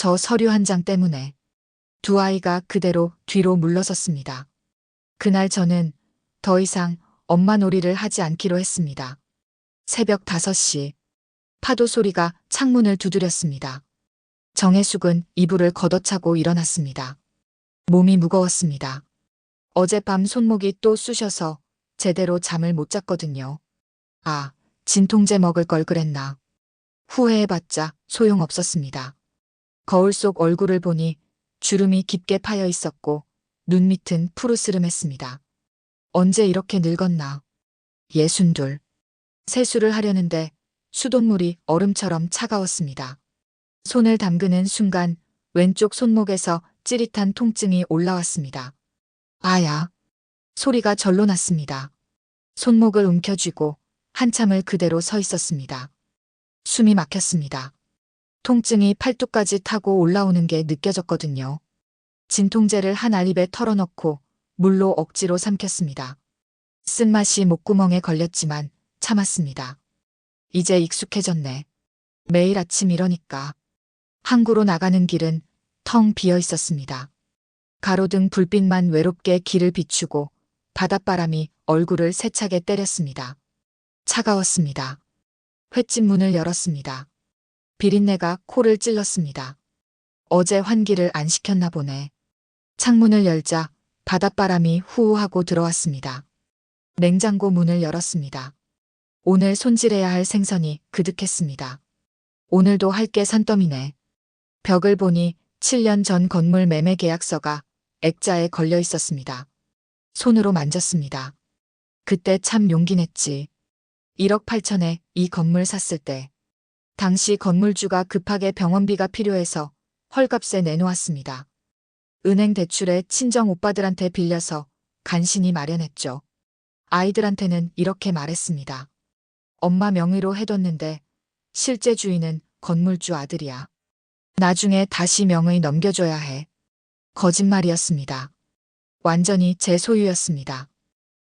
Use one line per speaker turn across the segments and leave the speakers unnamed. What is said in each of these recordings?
저 서류 한 장 때문에 두 아이가 그대로 뒤로 물러섰습니다. 그날 저는 더 이상 엄마 놀이를 하지 않기로 했습니다. 새벽 5시 파도 소리가 창문을 두드렸습니다. 정혜숙은 이불을 걷어차고 일어났습니다. 몸이 무거웠습니다. 어젯밤 손목이 또 쑤셔서 제대로 잠을 못 잤거든요. 아, 진통제 먹을 걸 그랬나. 후회해봤자 소용없었습니다. 거울 속 얼굴을 보니 주름이 깊게 파여 있었고 눈 밑은 푸르스름했습니다. 언제 이렇게 늙었나. 62. 세수를 하려는데 수돗물이 얼음처럼 차가웠습니다. 손을 담그는 순간 왼쪽 손목에서 찌릿한 통증이 올라왔습니다. 아야. 소리가 절로 났습니다. 손목을 움켜쥐고 한참을 그대로 서 있었습니다. 숨이 막혔습니다. 통증이 팔뚝까지 타고 올라오는 게 느껴졌거든요. 진통제를 한 알입에 털어넣고 물로 억지로 삼켰습니다. 쓴맛이 목구멍에 걸렸지만 참았습니다. 이제 익숙해졌네. 매일 아침 이러니까. 항구로 나가는 길은 텅 비어 있었습니다. 가로등 불빛만 외롭게 길을 비추고 바닷바람이 얼굴을 세차게 때렸습니다. 차가웠습니다. 횟집 문을 열었습니다. 비린내가 코를 찔렀습니다. 어제 환기를 안 시켰나 보네. 창문을 열자 바닷바람이 후우하고 들어왔습니다. 냉장고 문을 열었습니다. 오늘 손질해야 할 생선이 그득했습니다. 오늘도 할 게 산더미네. 벽을 보니 7년 전 건물 매매 계약서가 액자에 걸려 있었습니다. 손으로 만졌습니다. 그때 참 용기 냈지. 1억 8천에 이 건물 샀을 때. 당시 건물주가 급하게 병원비가 필요해서 헐값에 내놓았습니다. 은행 대출에 친정 오빠들한테 빌려서 간신히 마련했죠. 아이들한테는 이렇게 말했습니다. 엄마 명의로 해뒀는데 실제 주인은 건물주 아들이야. 나중에 다시 명의 넘겨줘야 해. 거짓말이었습니다. 완전히 제 소유였습니다.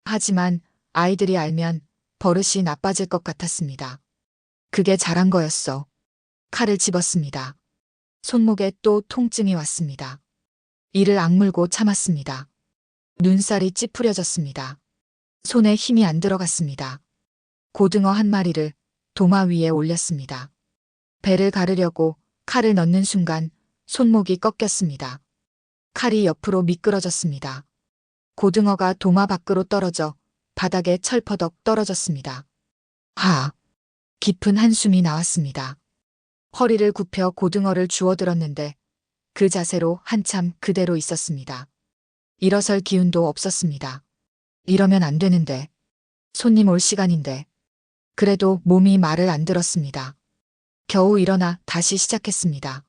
하지만 아이들이 알면 버릇이 나빠질 것 같았습니다. 그게 잘한 거였어. 칼을 집었습니다. 손목에 또 통증이 왔습니다. 이를 악물고 참았습니다. 눈살이 찌푸려졌습니다. 손에 힘이 안 들어갔습니다. 고등어 한 마리를 도마 위에 올렸습니다. 배를 가르려고 칼을 넣는 순간 손목이 꺾였습니다. 칼이 옆으로 미끄러졌습니다. 고등어가 도마 밖으로 떨어져 바닥에 철퍼덕 떨어졌습니다. 하! 깊은 한숨이 나왔습니다. 허리를 굽혀 고등어를 주워들었는데 그 자세로 한참 그대로 있었습니다. 일어설 기운도 없었습니다. 이러면 안 되는데. 손님 올 시간인데. 그래도 몸이 말을 안 들었습니다. 겨우 일어나 다시 시작했습니다.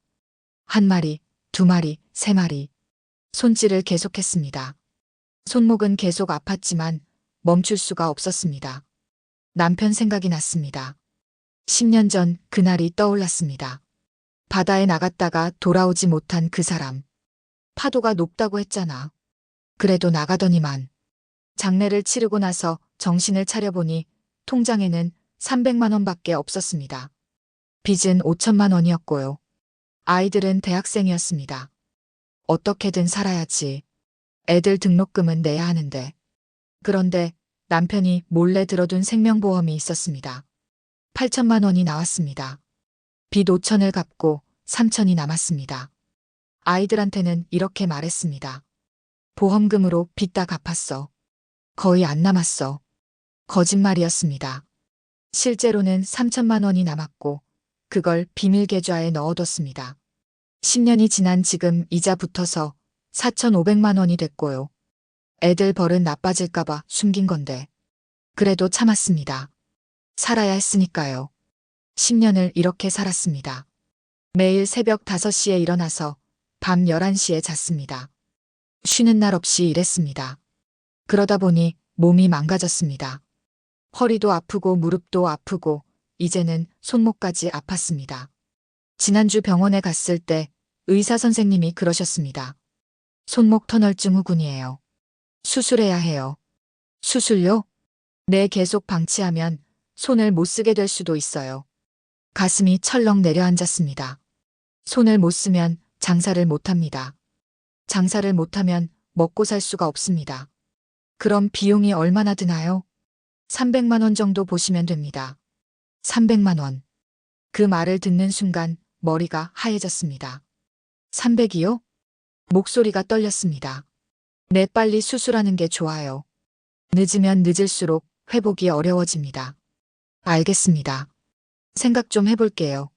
한 마리, 두 마리, 세 마리. 손질을 계속했습니다. 손목은 계속 아팠지만 멈출 수가 없었습니다. 남편 생각이 났습니다. 10년 전 그날이 떠올랐습니다. 바다에 나갔다가 돌아오지 못한 그 사람. 파도가 높다고 했잖아. 그래도 나가더니만. 장례를 치르고 나서 정신을 차려보니 통장에는 300만 원밖에 없었습니다. 빚은 5천만 원이었고요. 아이들은 대학생이었습니다. 어떻게든 살아야지. 애들 등록금은 내야 하는데. 그런데 남편이 몰래 들어둔 생명보험이 있었습니다. 8천만 원이 나왔습니다. 빚 5천을 갚고 3천이 남았습니다. 아이들한테는 이렇게 말했습니다. 보험금으로 빚 다 갚았어. 거의 안 남았어. 거짓말이었습니다. 실제로는 3천만 원이 남았고 그걸 비밀 계좌에 넣어뒀습니다. 10년이 지난 지금 이자 붙어서 4,500만 원이 됐고요. 애들 버릇 나빠질까봐 숨긴 건데. 그래도 참았습니다. 살아야 했으니까요. 10년을 이렇게 살았습니다. 매일 새벽 5시에 일어나서 밤 11시에 잤습니다. 쉬는 날 없이 일했습니다. 그러다 보니 몸이 망가졌습니다. 허리도 아프고 무릎도 아프고 이제는 손목까지 아팠습니다. 지난주 병원에 갔을 때 의사 선생님이 그러셨습니다. 손목 터널증 후군이에요. 수술해야 해요. 수술요? 네, 계속 방치하면 손을 못 쓰게 될 수도 있어요. 가슴이 철렁 내려앉았습니다. 손을 못 쓰면 장사를 못 합니다. 장사를 못하면 먹고 살 수가 없습니다. 그럼 비용이 얼마나 드나요? 300만 원 정도 보시면 됩니다. 300만 원. 그 말을 듣는 순간 머리가 하얘졌습니다. 300이요? 목소리가 떨렸습니다. 네, 빨리 수술하는 게 좋아요. 늦으면 늦을수록 회복이 어려워집니다. 알겠습니다. 생각 좀 해볼게요.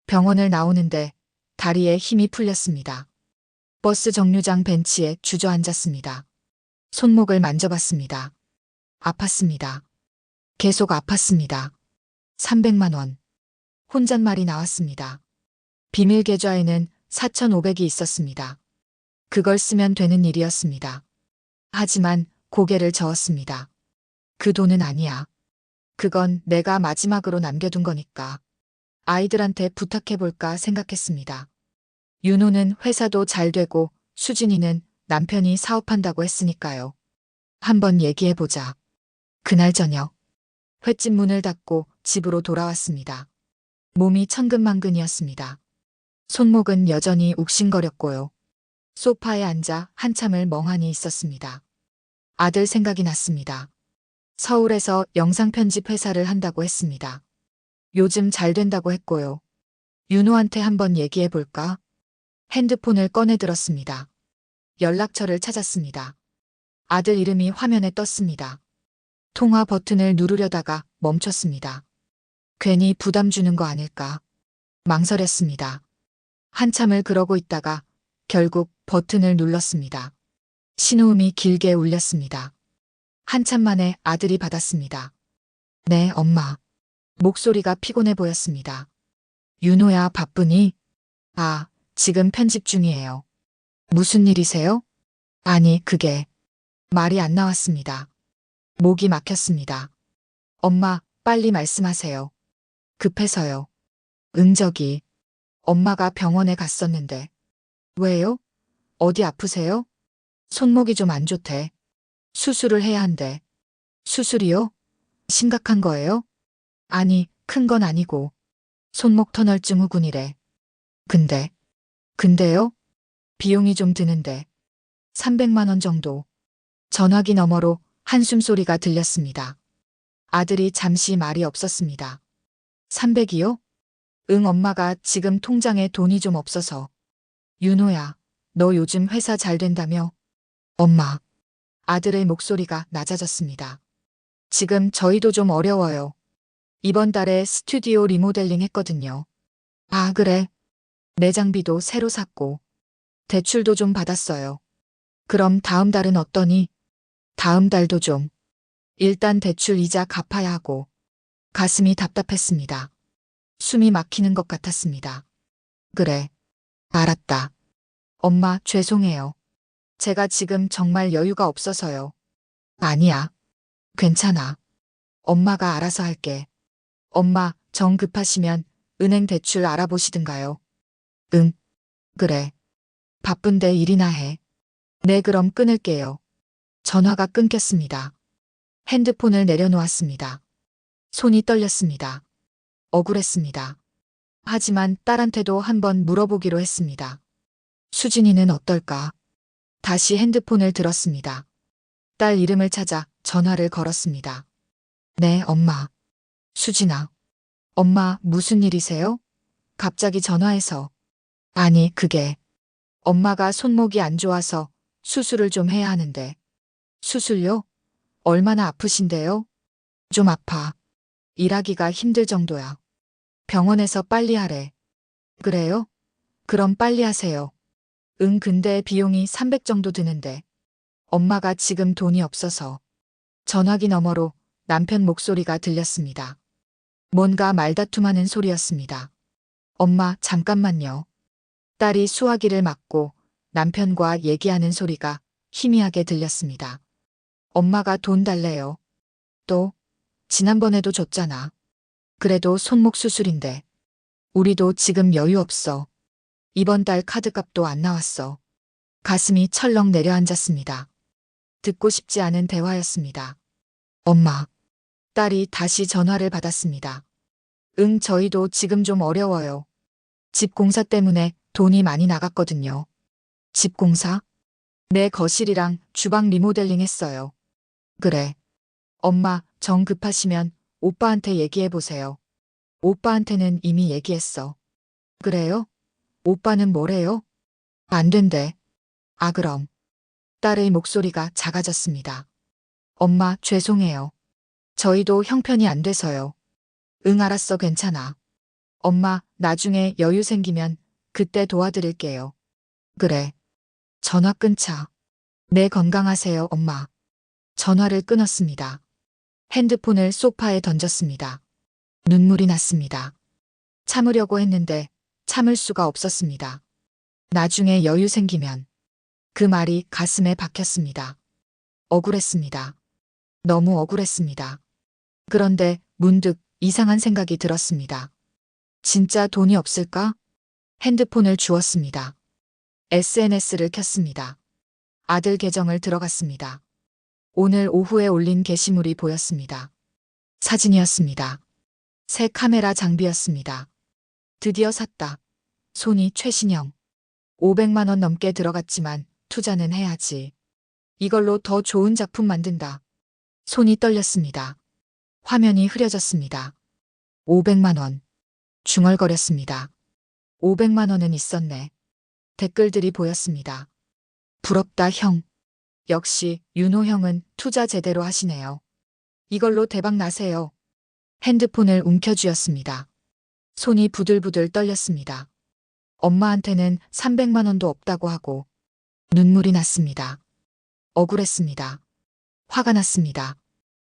병원을 나오는데 다리에 힘이 풀렸습니다. 버스 정류장 벤치에 주저앉았습니다. 손목을 만져봤습니다. 아팠습니다. 계속 아팠습니다. 300만 원. 혼잣말이 나왔습니다. 비밀 계좌에는 4,500이 있었습니다. 그걸 쓰면 되는 일이었습니다. 하지만 고개를 저었습니다. 그 돈은 아니야. 그건 내가 마지막으로 남겨둔 거니까. 아이들한테 부탁해볼까 생각했습니다. 윤호는 회사도 잘 되고 수진이는 남편이 사업한다고 했으니까요. 한번 얘기해보자. 그날 저녁 횟집 문을 닫고 집으로 돌아왔습니다. 몸이 천근만근이었습니다. 손목은 여전히 욱신거렸고요. 소파에 앉아 한참을 멍하니 있었습니다. 아들 생각이 났습니다. 서울에서 영상편집 회사를 한다고 했습니다. 요즘 잘 된다고 했고요. 윤호한테 한번 얘기해볼까? 핸드폰을 꺼내 들었습니다. 연락처를 찾았습니다. 아들 이름이 화면에 떴습니다. 통화 버튼을 누르려다가 멈췄습니다. 괜히 부담 주는 거 아닐까? 망설였습니다. 한참을 그러고 있다가 결국 버튼을 눌렀습니다. 신호음이 길게 울렸습니다. 한참 만에 아들이 받았습니다. 네, 엄마. 목소리가 피곤해 보였습니다. 윤호야, 바쁘니? 아, 지금 편집 중이에요. 무슨 일이세요? 아니, 그게. 말이 안 나왔습니다. 목이 막혔습니다. 엄마, 빨리 말씀하세요. 급해서요. 저기. 엄마가 병원에 갔었는데. 왜요? 어디 아프세요? 손목이 좀 안 좋대. 수술을 해야 한대. 수술이요? 심각한 거예요? 아니, 큰 건 아니고. 손목 터널 증후군이래. 근데요? 비용이 좀 드는데. 300만 원 정도. 전화기 너머로 한숨 소리가 들렸습니다. 아들이 잠시 말이 없었습니다. 300이요? 응, 엄마가 지금 통장에 돈이 좀 없어서. 윤호야, 너 요즘 회사 잘 된다며? 엄마. 아들의 목소리가 낮아졌습니다. 지금 저희도 좀 어려워요. 이번 달에 스튜디오 리모델링 했거든요. 아, 그래. 내장비도 새로 샀고. 대출도 좀 받았어요. 그럼 다음 달은 어떠니? 다음 달도 좀. 일단 대출 이자 갚아야 하고. 가슴이 답답했습니다. 숨이 막히는 것 같았습니다. 그래. 알았다. 엄마, 죄송해요. 제가 지금 정말 여유가 없어서요. 아니야. 괜찮아. 엄마가 알아서 할게. 엄마, 정 급하시면 은행 대출 알아보시든가요. 응. 그래. 바쁜데 일이나 해. 네, 그럼 끊을게요. 전화가 끊겼습니다. 핸드폰을 내려놓았습니다. 손이 떨렸습니다. 억울했습니다. 하지만 딸한테도 한번 물어보기로 했습니다. 수진이는 어떨까? 다시 핸드폰을 들었습니다. 딸 이름을 찾아 전화를 걸었습니다. 네, 엄마. 수진아. 엄마, 무슨 일이세요? 갑자기 전화해서. 아니, 그게. 엄마가 손목이 안 좋아서 수술을 좀 해야 하는데. 수술요? 얼마나 아프신데요? 좀 아파. 일하기가 힘들 정도야. 병원에서 빨리 하래. 그래요? 그럼 빨리 하세요. 응, 근데 비용이 300 정도 드는데. 엄마가 지금 돈이 없어서. 전화기 너머로 남편 목소리가 들렸습니다. 뭔가 말다툼하는 소리였습니다. 엄마, 잠깐만요. 딸이 수화기를 맞고 남편과 얘기하는 소리가 희미하게 들렸습니다. 엄마가 돈 달래요. 또, 지난번에도 줬잖아. 그래도 손목 수술인데. 우리도 지금 여유 없어. 이번 달 카드값도 안 나왔어. 가슴이 철렁 내려앉았습니다. 듣고 싶지 않은 대화였습니다. 엄마. 딸이 다시 전화를 받았습니다. 응, 저희도 지금 좀 어려워요. 집 공사 때문에 돈이 많이 나갔거든요. 집 공사? 내 거실이랑 주방 리모델링 했어요. 그래. 엄마, 정 급하시면 오빠한테 얘기해 보세요. 오빠한테는 이미 얘기했어. 그래요? 오빠는 뭐래요? 안 된대. 아, 그럼. 딸의 목소리가 작아졌습니다. 엄마, 죄송해요. 저희도 형편이 안 돼서요. 응, 알았어, 괜찮아. 엄마, 나중에 여유 생기면 그때 도와드릴게요. 그래. 전화 끊자. 네, 건강하세요, 엄마. 전화를 끊었습니다. 핸드폰을 소파에 던졌습니다. 눈물이 났습니다. 참으려고 했는데 참을 수가 없었습니다. 나중에 여유 생기면 그 말이 가슴에 박혔습니다. 억울했습니다. 너무 억울했습니다. 그런데 문득 이상한 생각이 들었습니다. 진짜 돈이 없을까? 핸드폰을 주웠습니다. SNS를 켰습니다. 아들 계정을 들어갔습니다. 오늘 오후에 올린 게시물이 보였습니다. 사진이었습니다. 새 카메라 장비였습니다. 드디어 샀다. 손이 최신형. 500만 원 넘게 들어갔지만 투자는 해야지. 이걸로 더 좋은 작품 만든다. 손이 떨렸습니다. 화면이 흐려졌습니다. 500만 원. 중얼거렸습니다. 500만 원은 있었네. 댓글들이 보였습니다. 부럽다, 형. 역시 윤호 형은 투자 제대로 하시네요. 이걸로 대박 나세요. 핸드폰을 움켜쥐었습니다. 손이 부들부들 떨렸습니다. 엄마한테는 300만 원도 없다고 하고 눈물이 났습니다. 억울했습니다. 화가 났습니다.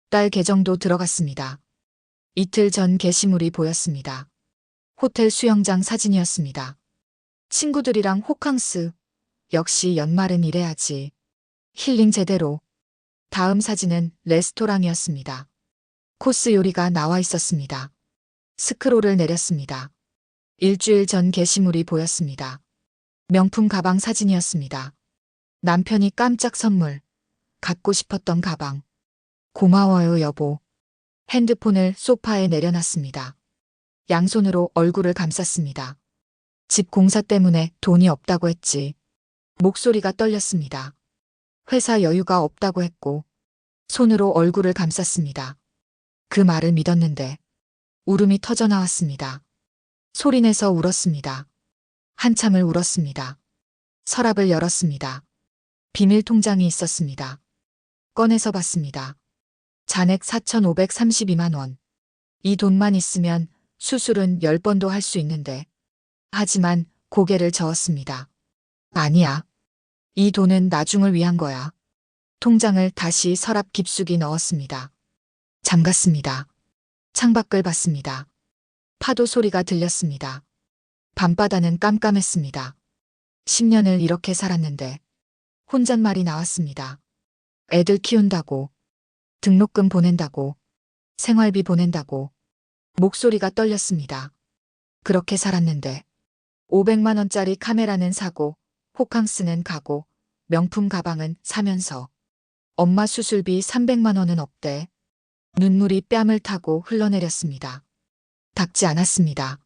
딸 계정도 들어갔습니다. 이틀 전 게시물이 보였습니다. 호텔 수영장 사진이었습니다. 친구들이랑 호캉스. 역시 연말은 이래야지. 힐링 제대로. 다음 사진은 레스토랑이었습니다. 코스 요리가 나와 있었습니다. 스크롤을 내렸습니다. 일주일 전 게시물이 보였습니다. 명품 가방 사진이었습니다. 남편이 깜짝 선물. 갖고 싶었던 가방. 고마워요, 여보. 핸드폰을 소파에 내려놨습니다. 양손으로 얼굴을 감쌌습니다. 집 공사 때문에 돈이 없다고 했지. 목소리가 떨렸습니다. 회사 여유가 없다고 했고, 손으로 얼굴을 감쌌습니다. 그 말을 믿었는데, 울음이 터져 나왔습니다. 소리내서 울었습니다. 한참을 울었습니다. 서랍을 열었습니다. 비밀 통장이 있었습니다. 꺼내서 봤습니다. 잔액 4,532만 원. 이 돈만 있으면 수술은 10번도 할 수 있는데. 하지만 고개를 저었습니다. 아니야. 이 돈은 나중을 위한 거야. 통장을 다시 서랍 깊숙이 넣었습니다. 잠갔습니다. 창밖을 봤습니다. 파도 소리가 들렸습니다. 밤바다는 깜깜했습니다. 10년을 이렇게 살았는데 혼잣말이 나왔습니다. 애들 키운다고, 등록금 보낸다고, 생활비 보낸다고. 목소리가 떨렸습니다. 그렇게 살았는데 500만 원짜리 카메라는 사고, 호캉스는 가고, 명품 가방은 사면서 엄마 수술비 300만 원은 없대. 눈물이 뺨을 타고 흘러내렸습니다. 닦지 않았습니다.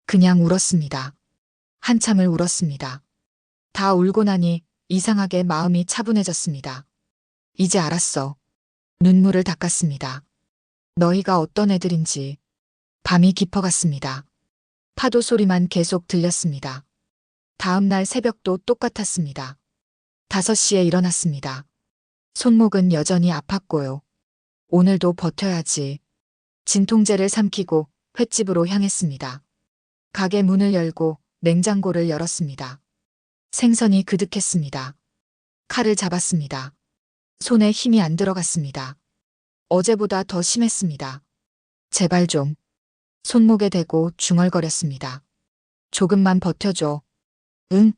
그냥 울었습니다. 한참을 울었습니다. 다 울고 나니 이상하게 마음이 차분해졌습니다. 이제 알았어. 눈물을 닦았습니다. 너희가 어떤 애들인지. 밤이 깊어갔습니다. 파도 소리만 계속 들렸습니다. 다음 날 새벽도 똑같았습니다. 5시에 일어났습니다. 손목은 여전히 아팠고요. 오늘도 버텨야지. 진통제를 삼키고 횟집으로 향했습니다. 가게 문을 열고 냉장고를 열었습니다. 생선이 그득했습니다. 칼을 잡았습니다. 손에 힘이 안 들어갔습니다. 어제보다 더 심했습니다. 제발 좀. 손목에 대고 중얼거렸습니다. 조금만 버텨줘. 응,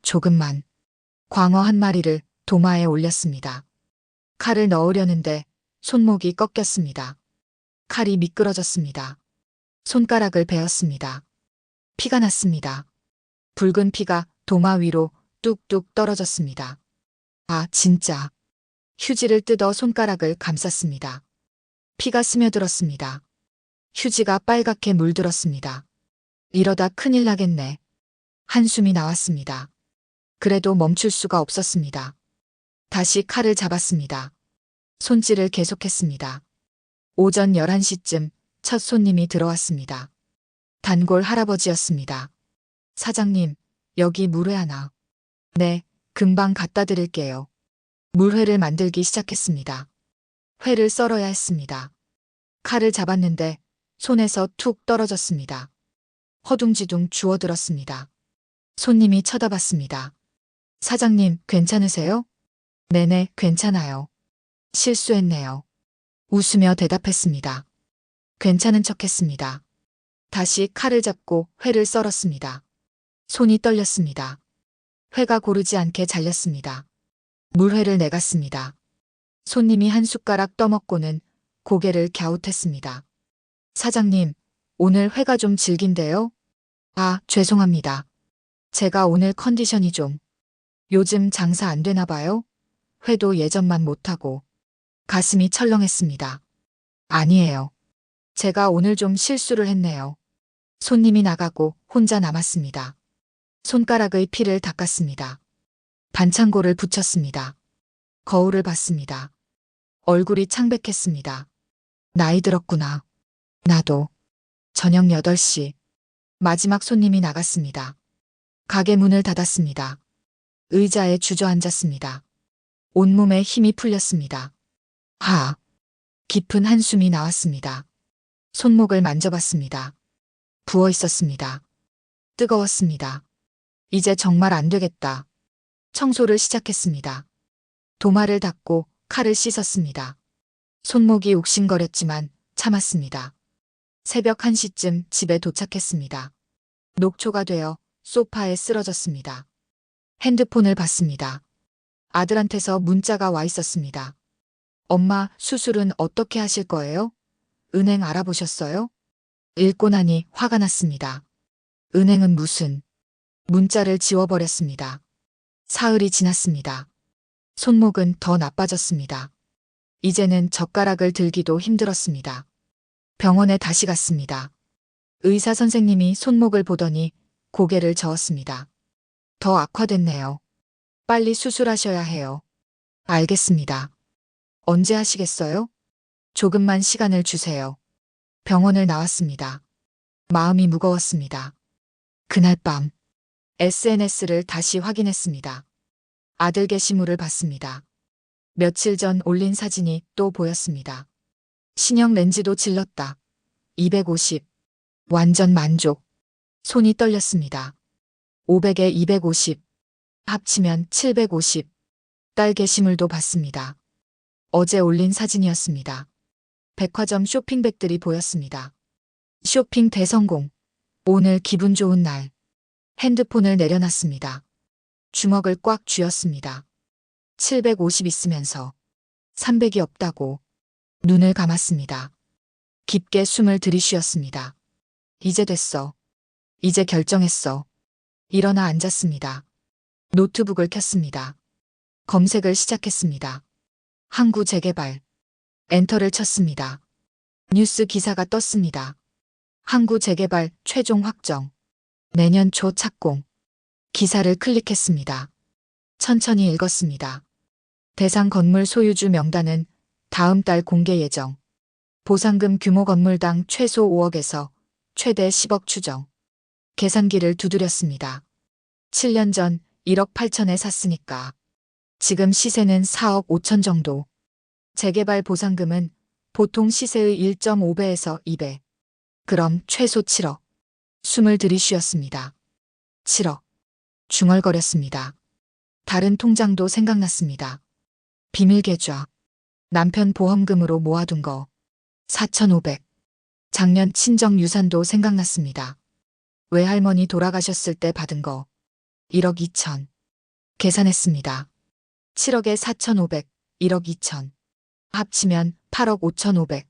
조금만. 광어 한 마리를 도마에 올렸습니다. 칼을 넣으려는데 손목이 꺾였습니다. 칼이 미끄러졌습니다. 손가락을 베었습니다. 피가 났습니다. 붉은 피가 도마 위로 뚝뚝 떨어졌습니다. 아, 진짜. 휴지를 뜯어 손가락을 감쌌습니다. 피가 스며들었습니다. 휴지가 빨갛게 물들었습니다. 이러다 큰일 나겠네. 한숨이 나왔습니다. 그래도 멈출 수가 없었습니다. 다시 칼을 잡았습니다. 손질을 계속했습니다. 오전 11시쯤 첫 손님이 들어왔습니다. 단골 할아버지였습니다. 사장님, 여기 물회 하나. 네, 금방 갖다 드릴게요. 물회를 만들기 시작했습니다. 회를 썰어야 했습니다. 칼을 잡았는데 손에서 툭 떨어졌습니다. 허둥지둥 주워들었습니다. 손님이 쳐다봤습니다. 사장님, 괜찮으세요? 네네, 괜찮아요. 실수했네요. 웃으며 대답했습니다. 괜찮은 척했습니다. 다시 칼을 잡고 회를 썰었습니다. 손이 떨렸습니다. 회가 고르지 않게 잘렸습니다. 물회를 내갔습니다. 손님이 한 숟가락 떠먹고는 고개를 갸웃했습니다. 사장님, 오늘 회가 좀 질긴데요? 아, 죄송합니다. 제가 오늘 컨디션이 좀. 요즘 장사 안 되나 봐요? 회도 예전만 못하고. 가슴이 철렁했습니다. 아니에요. 제가 오늘 좀 실수를 했네요. 손님이 나가고 혼자 남았습니다. 손가락의 피를 닦았습니다. 반창고를 붙였습니다. 거울을 봤습니다. 얼굴이 창백했습니다. 나이 들었구나. 나도. 저녁 8시. 마지막 손님이 나갔습니다. 가게 문을 닫았습니다. 의자에 주저앉았습니다. 온몸에 힘이 풀렸습니다. 하. 깊은 한숨이 나왔습니다. 손목을 만져봤습니다. 부어 있었습니다. 뜨거웠습니다. 이제 정말 안 되겠다. 청소를 시작했습니다. 도마를 닦고 칼을 씻었습니다. 손목이 욱신거렸지만 참았습니다. 새벽 1시쯤 집에 도착했습니다. 녹초가 되어 소파에 쓰러졌습니다. 핸드폰을 봤습니다. 아들한테서 문자가 와 있었습니다. 엄마, 수술은 어떻게 하실 거예요? 은행 알아보셨어요? 읽고 나니 화가 났습니다. 은행은 무슨. 문자를 지워버렸습니다. 사흘이 지났습니다. 손목은 더 나빠졌습니다. 이제는 젓가락을 들기도 힘들었습니다. 병원에 다시 갔습니다. 의사 선생님이 손목을 보더니 고개를 저었습니다. 더 악화됐네요. 빨리 수술하셔야 해요. 알겠습니다. 언제 하시겠어요? 조금만 시간을 주세요. 병원을 나왔습니다. 마음이 무거웠습니다. 그날 밤 SNS를 다시 확인했습니다. 아들 게시물을 봤습니다. 며칠 전 올린 사진이 또 보였습니다. 신형 렌즈도 질렀다. 250. 완전 만족. 손이 떨렸습니다. 500에 250. 합치면 750. 딸 게시물도 봤습니다. 어제 올린 사진이었습니다. 백화점 쇼핑백들이 보였습니다. 쇼핑 대성공. 오늘 기분 좋은 날. 핸드폰을 내려놨습니다. 주먹을 꽉 쥐었습니다. 750 있으면서 300이 없다고. 눈을 감았습니다. 깊게 숨을 들이쉬었습니다. 이제 됐어. 이제 결정했어. 일어나 앉았습니다. 노트북을 켰습니다. 검색을 시작했습니다. 항구 재개발. 엔터를 쳤습니다. 뉴스 기사가 떴습니다. 항구 재개발 최종 확정. 내년 초 착공. 기사를 클릭했습니다. 천천히 읽었습니다. 대상 건물 소유주 명단은 다음 달 공개 예정. 보상금 규모 건물당 최소 5억에서 최대 10억 추정. 계산기를 두드렸습니다. 7년 전 1억 8천에 샀으니까 지금 시세는 4억 5천 정도. 재개발 보상금은 보통 시세의 1.5배에서 2배. 그럼 최소 7억. 숨을 들이쉬었습니다. 7억. 중얼거렸습니다. 다른 통장도 생각났습니다. 비밀 계좌. 남편 보험금으로 모아둔 거. 4,500. 작년 친정 유산도 생각났습니다. 외할머니 돌아가셨을 때 받은 거. 1억 2천. 계산했습니다. 7억에 4,500, 1억 2천. 합치면 8억 5,500.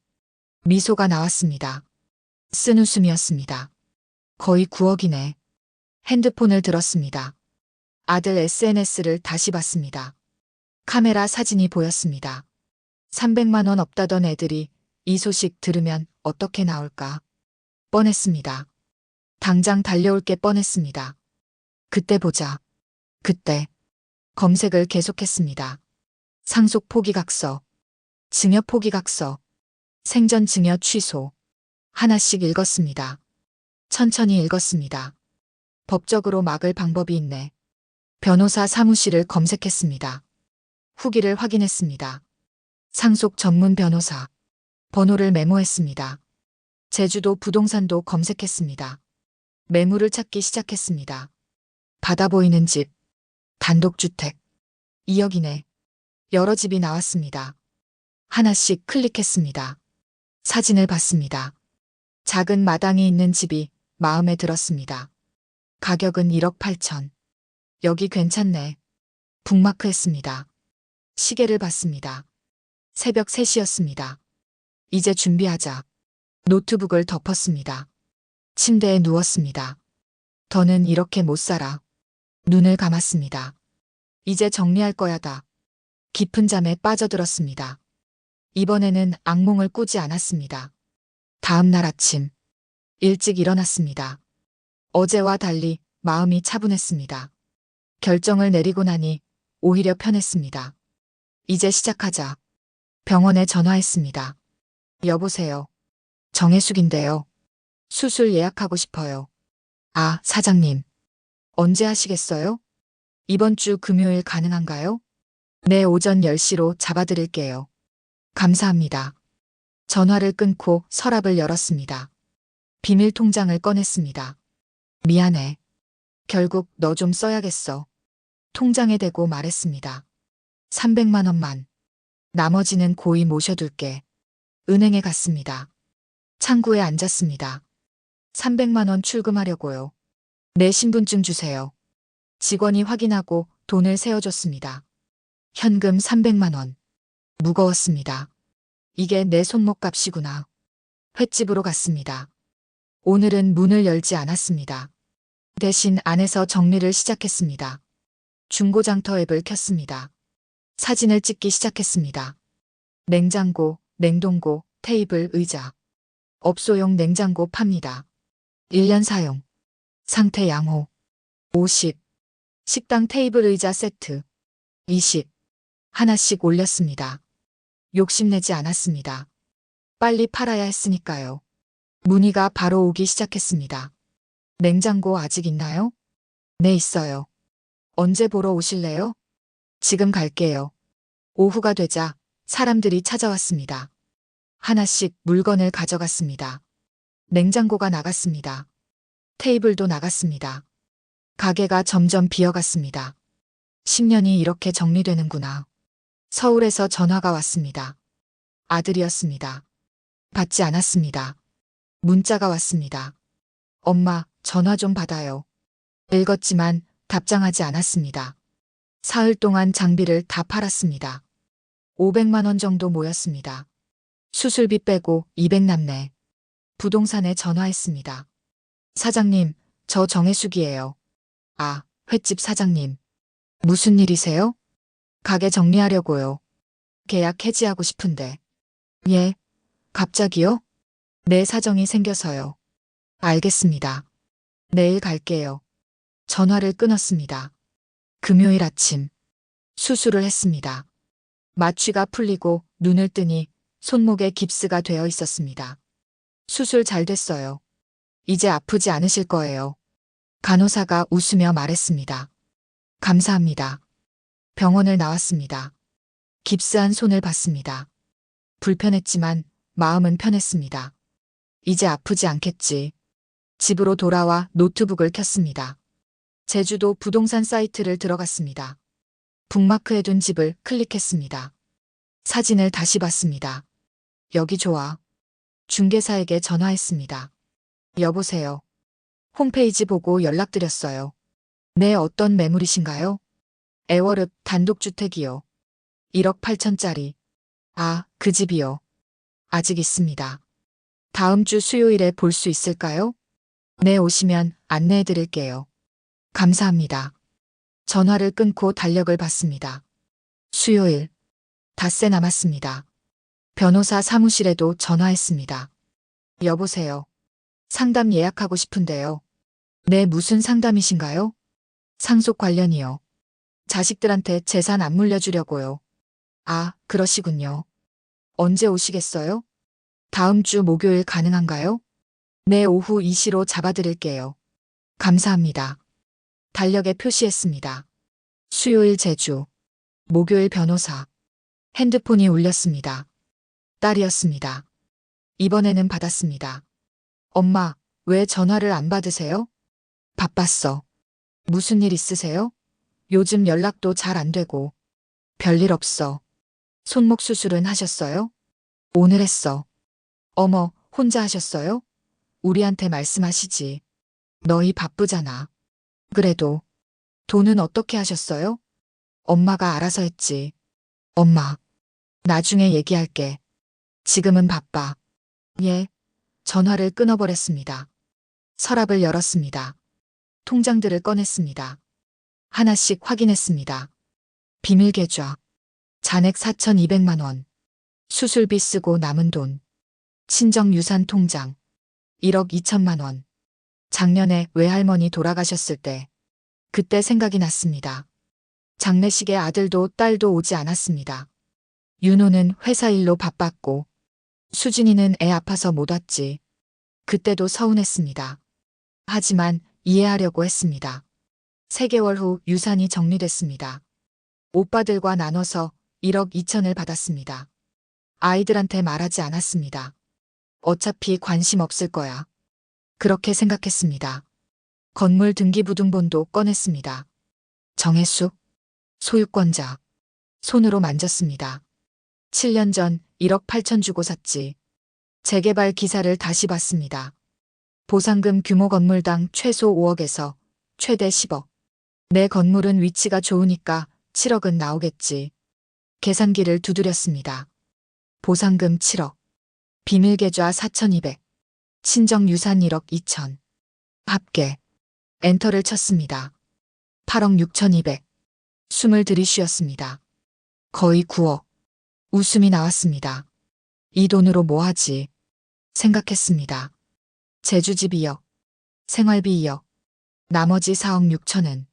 미소가 나왔습니다. 쓴 웃음이었습니다. 거의 9억이네. 핸드폰을 들었습니다. 아들 SNS를 다시 봤습니다. 카메라 사진이 보였습니다. 300만 원 없다던 애들이 이 소식 들으면 어떻게 나올까 뻔했습니다. 당장 달려올 게 뻔했습니다. 그때 보자. 그때 검색을 계속했습니다. 상속 포기각서, 증여 포기각서, 생전 증여 취소. 하나씩 읽었습니다. 천천히 읽었습니다. 법적으로 막을 방법이 있네. 변호사 사무실을 검색했습니다. 후기를 확인했습니다. 상속 전문 변호사. 번호를 메모했습니다. 제주도 부동산도 검색했습니다. 매물을 찾기 시작했습니다. 바다 보이는 집, 단독주택, 2억 이내. 여러 집이 나왔습니다. 하나씩 클릭했습니다. 사진을 봤습니다. 작은 마당이 있는 집이 마음에 들었습니다. 가격은 1억 8천. 여기 괜찮네. 북마크했습니다. 시계를 봤습니다. 새벽 3시였습니다. 이제 준비하자. 노트북을 덮었습니다. 침대에 누웠습니다. 더는 이렇게 못 살아. 눈을 감았습니다. 이제 정리할 거야다. 깊은 잠에 빠져들었습니다. 이번에는 악몽을 꾸지 않았습니다. 다음 날 아침 일찍 일어났습니다. 어제와 달리 마음이 차분했습니다. 결정을 내리고 나니 오히려 편했습니다. 이제 시작하자. 병원에 전화했습니다. 여보세요. 정혜숙인데요. 수술 예약하고 싶어요. 아, 사장님. 언제 하시겠어요? 이번 주 금요일 가능한가요? 네, 오전 10시로 잡아드릴게요. 감사합니다. 전화를 끊고 서랍을 열었습니다. 비밀 통장을 꺼냈습니다. 미안해. 결국 너 좀 써야겠어. 통장에 대고 말했습니다. 300만 원만. 나머지는 고이 모셔둘게. 은행에 갔습니다. 창구에 앉았습니다. 300만 원 출금하려고요. 내 신분증 주세요. 직원이 확인하고 돈을 세어줬습니다. 현금 300만 원. 무거웠습니다. 이게 내 손목값이구나. 횟집으로 갔습니다. 오늘은 문을 열지 않았습니다. 대신 안에서 정리를 시작했습니다. 중고장터 앱을 켰습니다. 사진을 찍기 시작했습니다. 냉장고, 냉동고, 테이블, 의자. 업소용 냉장고 팝니다. 1년 사용. 상태 양호. 50. 식당 테이블 의자 세트. 20. 하나씩 올렸습니다. 욕심내지 않았습니다. 빨리 팔아야 했으니까요. 문의가 바로 오기 시작했습니다. 냉장고 아직 있나요? 네, 있어요. 언제 보러 오실래요? 지금 갈게요. 오후가 되자 사람들이 찾아왔습니다. 하나씩 물건을 가져갔습니다. 냉장고가 나갔습니다. 테이블도 나갔습니다. 가게가 점점 비어갔습니다. 10년이 이렇게 정리되는구나. 서울에서 전화가 왔습니다. 아들이었습니다. 받지 않았습니다. 문자가 왔습니다. 엄마, 전화 좀 받아요. 읽었지만 답장하지 않았습니다. 사흘 동안 장비를 다 팔았습니다. 500만 원 정도 모였습니다. 수술비 빼고 200 남네. 부동산에 전화했습니다. 사장님, 저 정혜숙이에요. 아, 횟집 사장님. 무슨 일이세요? 가게 정리하려고요. 계약 해지하고 싶은데. 예? 갑자기요? 내 사정이 생겨서요. 알겠습니다. 내일 갈게요. 전화를 끊었습니다. 금요일 아침. 수술을 했습니다. 마취가 풀리고 눈을 뜨니 손목에 깁스가 되어 있었습니다. 수술 잘 됐어요. 이제 아프지 않으실 거예요. 간호사가 웃으며 말했습니다. 감사합니다. 병원을 나왔습니다. 깁스한 손을 봤습니다. 불편했지만 마음은 편했습니다. 이제 아프지 않겠지. 집으로 돌아와 노트북을 켰습니다. 제주도 부동산 사이트를 들어갔습니다. 북마크에 둔 집을 클릭했습니다. 사진을 다시 봤습니다. 여기 좋아. 중개사에게 전화했습니다. 여보세요. 홈페이지 보고 연락드렸어요. 네, 어떤 매물이신가요? 애월읍 단독주택이요. 1억 8천짜리. 아, 그 집이요. 아직 있습니다. 다음 주 수요일에 볼 수 있을까요? 네, 오시면 안내해 드릴게요. 감사합니다. 전화를 끊고 달력을 봤습니다. 수요일. 닷새 남았습니다. 변호사 사무실에도 전화했습니다. 여보세요. 상담 예약하고 싶은데요. 네, 무슨 상담이신가요? 상속 관련이요. 자식들한테 재산 안 물려주려고요. 아, 그러시군요. 언제 오시겠어요? 다음 주 목요일 가능한가요? 네, 오후 2시로 잡아드릴게요. 감사합니다. 달력에 표시했습니다. 수요일 제주, 목요일 변호사. 핸드폰이 울렸습니다. 딸이었습니다. 이번에는 받았습니다. 엄마, 왜 전화를 안 받으세요? 바빴어. 무슨 일 있으세요? 요즘 연락도 잘 안 되고. 별일 없어. 손목 수술은 하셨어요? 오늘 했어. 어머, 혼자 하셨어요? 우리한테 말씀하시지. 너희 바쁘잖아. 그래도 돈은 어떻게 하셨어요? 엄마가 알아서 했지. 엄마, 나중에 얘기할게. 지금은 바빠. 예. 전화를 끊어버렸습니다. 서랍을 열었습니다. 통장들을 꺼냈습니다. 하나씩 확인했습니다. 비밀 계좌. 잔액 4,200만 원. 수술비 쓰고 남은 돈. 친정 유산 통장. 1억 2천만 원. 작년에 외할머니 돌아가셨을 때. 그때 생각이 났습니다. 장례식에 아들도 딸도 오지 않았습니다. 윤호는 회사 일로 바빴고 수진이는 애 아파서 못 왔지. 그때도 서운했습니다. 하지만 이해하려고 했습니다. 3개월 후 유산이 정리됐습니다. 오빠들과 나눠서 1억 2천을 받았습니다. 아이들한테 말하지 않았습니다. 어차피 관심 없을 거야. 그렇게 생각했습니다. 건물 등기부등본도 꺼냈습니다. 정혜숙, 소유권자. 손으로 만졌습니다. 7년 전 1억 8천 주고 샀지. 재개발 기사를 다시 봤습니다. 보상금 규모 건물당 최소 5억에서 최대 10억. 내 건물은 위치가 좋으니까 7억은 나오겠지. 계산기를 두드렸습니다. 보상금 7억. 비밀계좌 4,200. 친정 유산 1억 2천. 합계. 엔터를 쳤습니다. 8억 6,200. 숨을 들이쉬었습니다. 거의 9억. 웃음이 나왔습니다. 이 돈으로 뭐 하지? 생각했습니다. 제주집 2억. 생활비 2억. 나머지 4억 6천은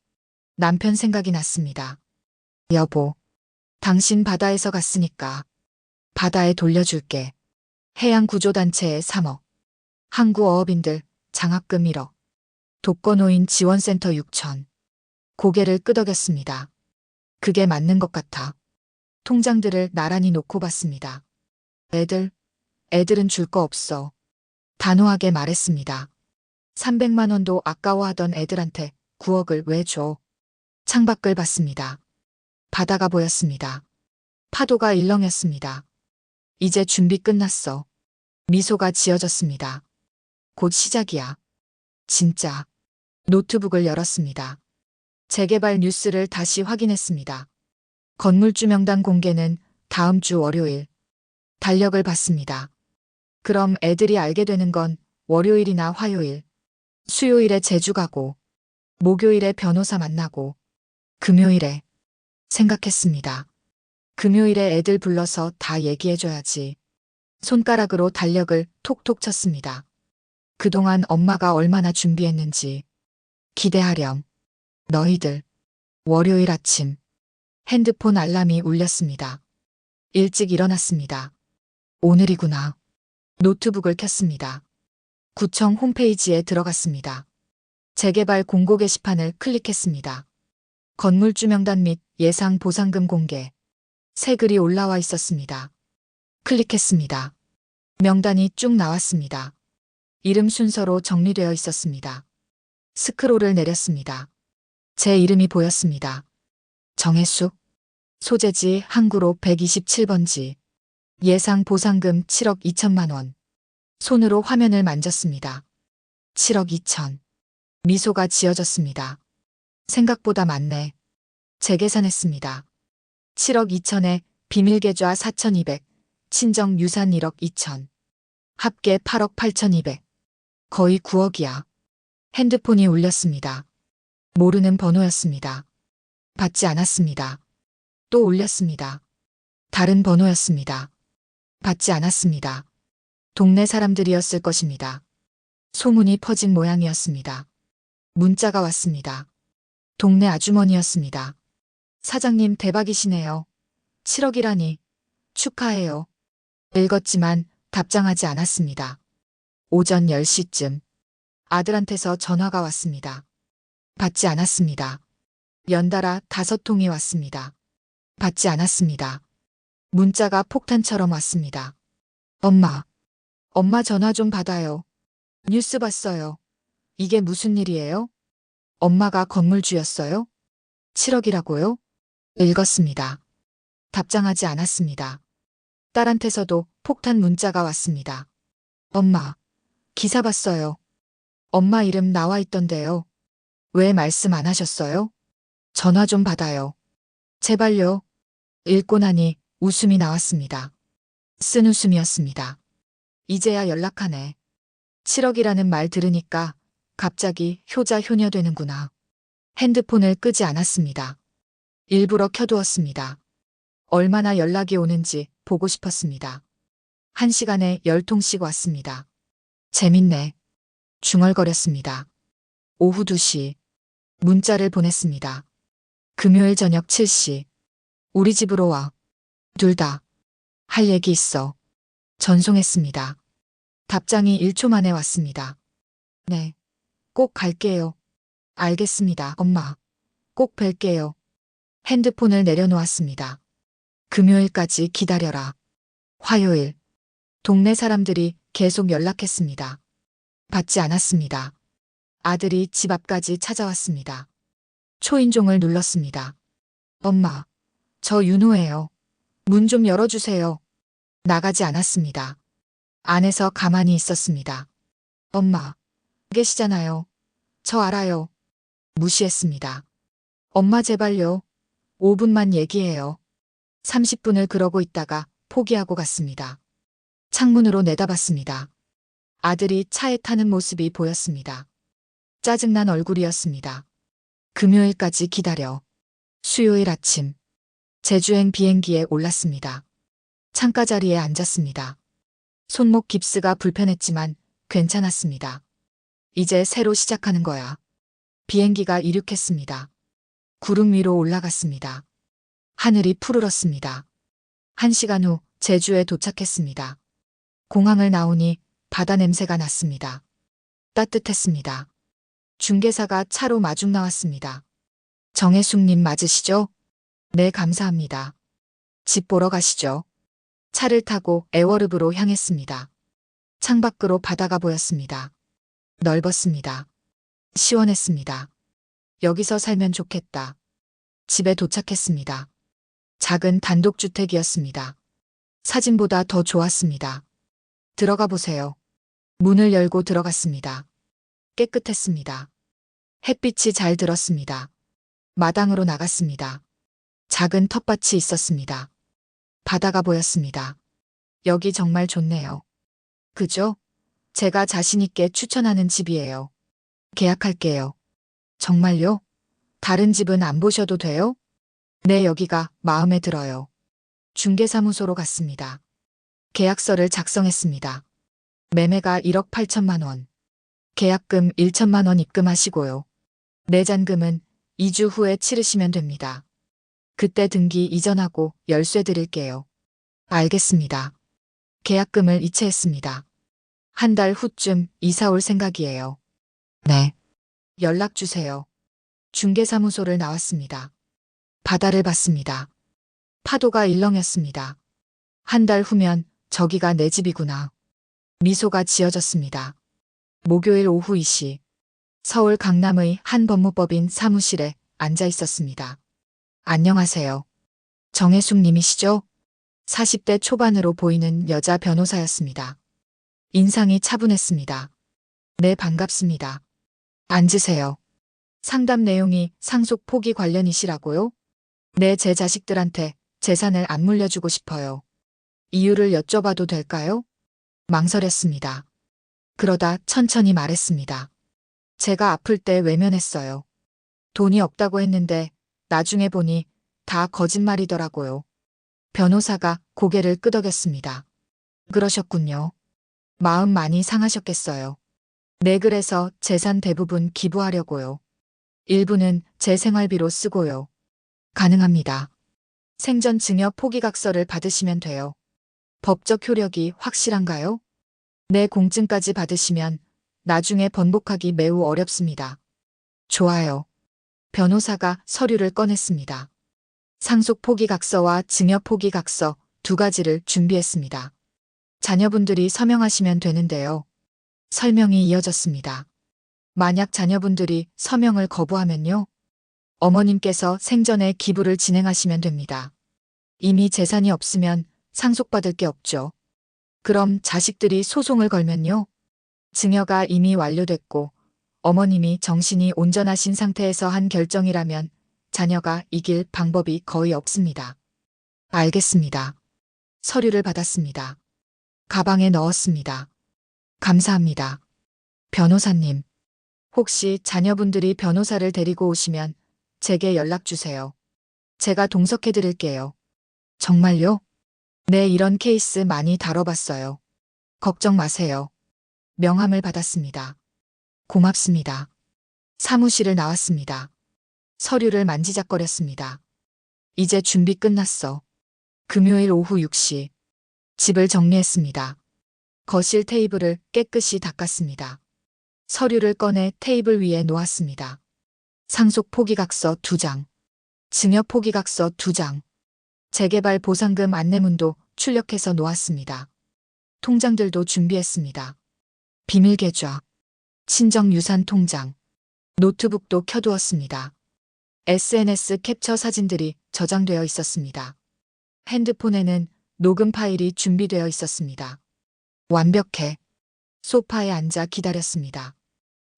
남편 생각이 났습니다. 여보, 당신 바다에서 갔으니까 바다에 돌려줄게. 해양구조단체에 3억. 항구어업인들 장학금 1억. 독거노인 지원센터 6천. 고개를 끄덕였습니다. 그게 맞는 것 같아. 통장들을 나란히 놓고 봤습니다. 애들은 줄 거 없어. 단호하게 말했습니다. 300만 원도 아까워하던 애들한테 9억을 왜 줘? 창밖을 봤습니다. 바다가 보였습니다. 파도가 일렁였습니다. 이제 준비 끝났어. 미소가 지어졌습니다. 곧 시작이야. 진짜. 노트북을 열었습니다. 재개발 뉴스를 다시 확인했습니다. 건물주 명단 공개는 다음 주 월요일. 달력을 봤습니다. 그럼 애들이 알게 되는 건 월요일이나 화요일. 수요일에 제주 가고, 목요일에 변호사 만나고, 금요일에 생각했습니다. 금요일에 애들 불러서 다 얘기해줘야지. 손가락으로 달력을 톡톡 쳤습니다. 그동안 엄마가 얼마나 준비했는지 기대하렴. 너희들. 월요일 아침 핸드폰 알람이 울렸습니다. 일찍 일어났습니다. 오늘이구나. 노트북을 켰습니다. 구청 홈페이지에 들어갔습니다. 재개발 공고 게시판을 클릭했습니다. 건물주 명단 및 예상 보상금 공개. 새 글이 올라와 있었습니다. 클릭했습니다. 명단이 쭉 나왔습니다. 이름 순서로 정리되어 있었습니다. 스크롤을 내렸습니다. 제 이름이 보였습니다. 정혜숙. 소재지 항구로 127번지. 예상 보상금 7억 2천만 원. 손으로 화면을 만졌습니다. 7억 2천. 미소가 지어졌습니다. 생각보다 많네. 재계산했습니다. 7억 2천에 비밀계좌 4,200, 친정 유산 1억 2천. 합계 8억 8,200. 거의 9억이야. 핸드폰이 울렸습니다. 모르는 번호였습니다. 받지 않았습니다. 또 울렸습니다. 다른 번호였습니다. 받지 않았습니다. 동네 사람들이었을 것입니다. 소문이 퍼진 모양이었습니다. 문자가 왔습니다. 동네 아주머니였습니다. 사장님 대박이시네요. 7억이라니. 축하해요. 읽었지만 답장하지 않았습니다. 오전 10시쯤 아들한테서 전화가 왔습니다. 받지 않았습니다. 연달아 5통이 왔습니다. 받지 않았습니다. 문자가 폭탄처럼 왔습니다. 엄마 전화 좀 받아요. 뉴스 봤어요. 이게 무슨 일이에요? 엄마가 건물주였어요? 7억이라고요? 읽었습니다. 답장하지 않았습니다. 딸한테서도 폭탄 문자가 왔습니다. 엄마, 기사 봤어요. 엄마 이름 나와 있던데요. 왜 말씀 안 하셨어요? 전화 좀 받아요. 제발요. 읽고 나니 웃음이 나왔습니다. 쓴 웃음이었습니다. 이제야 연락하네. 7억이라는 말 들으니까 갑자기 효자 효녀 되는구나. 핸드폰을 끄지 않았습니다. 일부러 켜두었습니다. 얼마나 연락이 오는지 보고 싶었습니다. 1시간에 10통씩 왔습니다. 재밌네. 중얼거렸습니다. 오후 2시. 문자를 보냈습니다. 금요일 저녁 7시. 우리 집으로 와. 둘 다. 할 얘기 있어. 전송했습니다. 답장이 1초 만에 왔습니다. 네. 꼭 갈게요. 알겠습니다, 엄마. 꼭 뵐게요. 핸드폰을 내려놓았습니다. 금요일까지 기다려라. 화요일. 동네 사람들이 계속 연락했습니다. 받지 않았습니다. 아들이 집 앞까지 찾아왔습니다. 초인종을 눌렀습니다. 엄마, 저 윤호예요. 문 좀 열어주세요. 나가지 않았습니다. 안에서 가만히 있었습니다. 엄마, 계시잖아요. 저 알아요. 무시했습니다. 엄마 제발요. 5분만 얘기해요. 30분을 그러고 있다가 포기하고 갔습니다. 창문으로 내다봤습니다. 아들이 차에 타는 모습이 보였습니다. 짜증난 얼굴이었습니다. 금요일까지 기다려. 수요일 아침. 제주행 비행기에 올랐습니다. 창가 자리에 앉았습니다. 손목 깁스가 불편했지만 괜찮았습니다. 이제 새로 시작하는 거야. 비행기가 이륙했습니다. 구름 위로 올라갔습니다. 하늘이 푸르렀습니다. 1시간 후 제주에 도착했습니다. 공항을 나오니 바다 냄새가 났습니다. 따뜻했습니다. 중개사가 차로 마중 나왔습니다. 정혜숙님 맞으시죠? 네, 감사합니다. 집 보러 가시죠. 차를 타고 애월읍으로 향했습니다. 창밖으로 바다가 보였습니다. 넓었습니다. 시원했습니다. 여기서 살면 좋겠다. 집에 도착했습니다. 작은 단독주택이었습니다. 사진보다 더 좋았습니다. 들어가 보세요. 문을 열고 들어갔습니다. 깨끗했습니다. 햇빛이 잘 들었습니다. 마당으로 나갔습니다. 작은 텃밭이 있었습니다. 바다가 보였습니다. 여기 정말 좋네요. 그죠? 제가 자신있게 추천하는 집이에요. 계약할게요. 정말요? 다른 집은 안 보셔도 돼요? 네, 여기가 마음에 들어요. 중개사무소로 갔습니다. 계약서를 작성했습니다. 매매가 1억 8천만 원. 계약금 1천만 원 입금하시고요. 내잔금은 2주 후에 치르시면 됩니다. 그때 등기 이전하고 열쇠 드릴게요. 알겠습니다. 계약금을 이체했습니다. 한 달 후쯤 이사 올 생각이에요. 네. 연락 주세요. 중개사무소를 나왔습니다. 바다를 봤습니다. 파도가 일렁였습니다. 한 달 후면 저기가 내 집이구나. 미소가 지어졌습니다. 목요일 오후 2시. 서울 강남의 한 법무법인 사무실에 앉아 있었습니다. 안녕하세요. 정혜숙 님이시죠? 40대 초반으로 보이는 여자 변호사였습니다. 인상이 차분했습니다. 네, 반갑습니다. 앉으세요. 상담 내용이 상속 포기 관련이시라고요? 네, 제 자식들한테 재산을 안 물려주고 싶어요. 이유를 여쭤봐도 될까요? 망설였습니다. 그러다 천천히 말했습니다. 제가 아플 때 외면했어요. 돈이 없다고 했는데 나중에 보니 다 거짓말이더라고요. 변호사가 고개를 끄덕였습니다. 그러셨군요. 마음 많이 상하셨겠어요. 네, 그래서 재산 대부분 기부하려고요. 일부는 제 생활비로 쓰고요. 가능합니다. 생전 증여 포기각서를 받으시면 돼요. 법적 효력이 확실한가요? 네, 공증까지 받으시면 나중에 번복하기 매우 어렵습니다. 좋아요. 변호사가 서류를 꺼냈습니다. 상속 포기각서와 증여 포기각서 두 가지를 준비했습니다. 자녀분들이 서명하시면 되는데요. 설명이 이어졌습니다. 만약 자녀분들이 서명을 거부하면요. 어머님께서 생전에 기부를 진행하시면 됩니다. 이미 재산이 없으면 상속받을 게 없죠. 그럼 자식들이 소송을 걸면요. 증여가 이미 완료됐고 어머님이 정신이 온전하신 상태에서 한 결정이라면 자녀가 이길 방법이 거의 없습니다. 알겠습니다. 서류를 받았습니다. 가방에 넣었습니다. 감사합니다. 변호사님, 혹시 자녀분들이 변호사를 데리고 오시면 제게 연락 주세요. 제가 동석해 드릴게요. 정말요? 네, 이런 케이스 많이 다뤄봤어요. 걱정 마세요. 명함을 받았습니다. 고맙습니다. 사무실을 나왔습니다. 서류를 만지작거렸습니다. 이제 준비 끝났어. 금요일 오후 6시. 집을 정리했습니다. 거실 테이블을 깨끗이 닦았습니다. 서류를 꺼내 테이블 위에 놓았습니다. 상속 포기각서 2장, 증여 포기각서 2장, 재개발 보상금 안내문도 출력해서 놓았습니다. 통장들도 준비했습니다. 비밀 계좌, 친정 유산 통장, 노트북도 켜두었습니다. SNS 캡처 사진들이 저장되어 있었습니다. 핸드폰에는 녹음 파일이 준비되어 있었습니다. 완벽해. 소파에 앉아 기다렸습니다.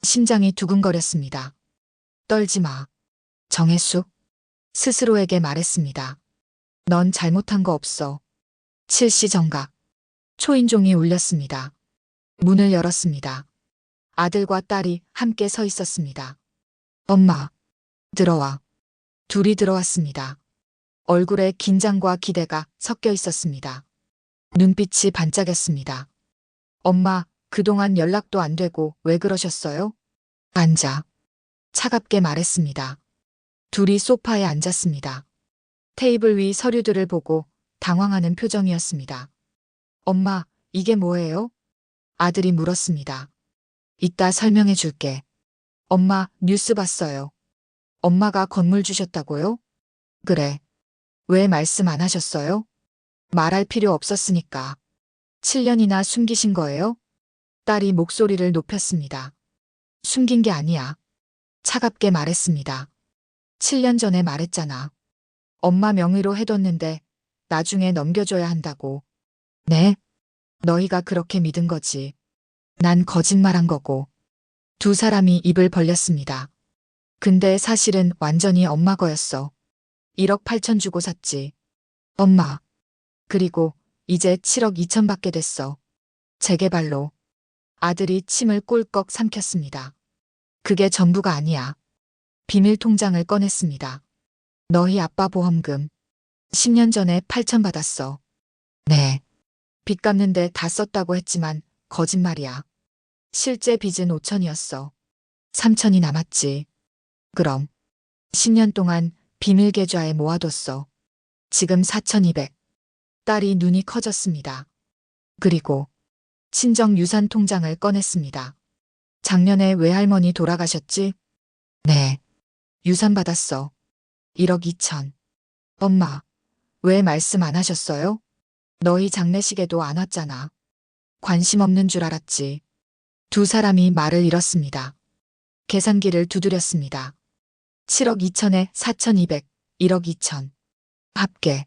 심장이 두근거렸습니다. 떨지 마. 정혜숙. 스스로에게 말했습니다. 넌 잘못한 거 없어. 7시 정각. 초인종이 울렸습니다. 문을 열었습니다. 아들과 딸이 함께 서 있었습니다. 엄마. 들어와. 둘이 들어왔습니다. 얼굴에 긴장과 기대가 섞여 있었습니다. 눈빛이 반짝였습니다. 엄마, 그동안 연락도 안 되고 왜 그러셨어요? 앉아. 차갑게 말했습니다. 둘이 소파에 앉았습니다. 테이블 위 서류들을 보고 당황하는 표정이었습니다. 엄마, 이게 뭐예요? 아들이 물었습니다. 이따 설명해 줄게. 엄마, 뉴스 봤어요. 엄마가 건물 주셨다고요? 그래. 왜 말씀 안 하셨어요? 말할 필요 없었으니까. 7년이나 숨기신 거예요? 딸이 목소리를 높였습니다. 숨긴 게 아니야. 차갑게 말했습니다. 7년 전에 말했잖아. 엄마 명의로 해뒀는데 나중에 넘겨줘야 한다고. 네? 너희가 그렇게 믿은 거지. 난 거짓말한 거고. 두 사람이 입을 벌렸습니다. 근데 사실은 완전히 엄마 거였어. 1억 8천 주고 샀지. 엄마. 그리고 이제 7억 2천 받게 됐어. 재개발로. 아들이 침을 꿀꺽 삼켰습니다. 그게 전부가 아니야. 비밀 통장을 꺼냈습니다. 너희 아빠 보험금. 10년 전에 8천 받았어. 네. 빚 갚는데 다 썼다고 했지만 거짓말이야. 실제 빚은 5천이었어. 3천이 남았지. 그럼 10년 동안 비밀 계좌에 모아뒀어. 지금 4,200. 딸이 눈이 커졌습니다. 그리고 친정 유산 통장을 꺼냈습니다. 작년에 외할머니 돌아가셨지? 네. 유산 받았어. 1억 2천. 엄마, 왜 말씀 안 하셨어요? 너희 장례식에도 안 왔잖아. 관심 없는 줄 알았지. 두 사람이 말을 잃었습니다. 계산기를 두드렸습니다. 7억 2천에 4,200, 1억 2천. 합계.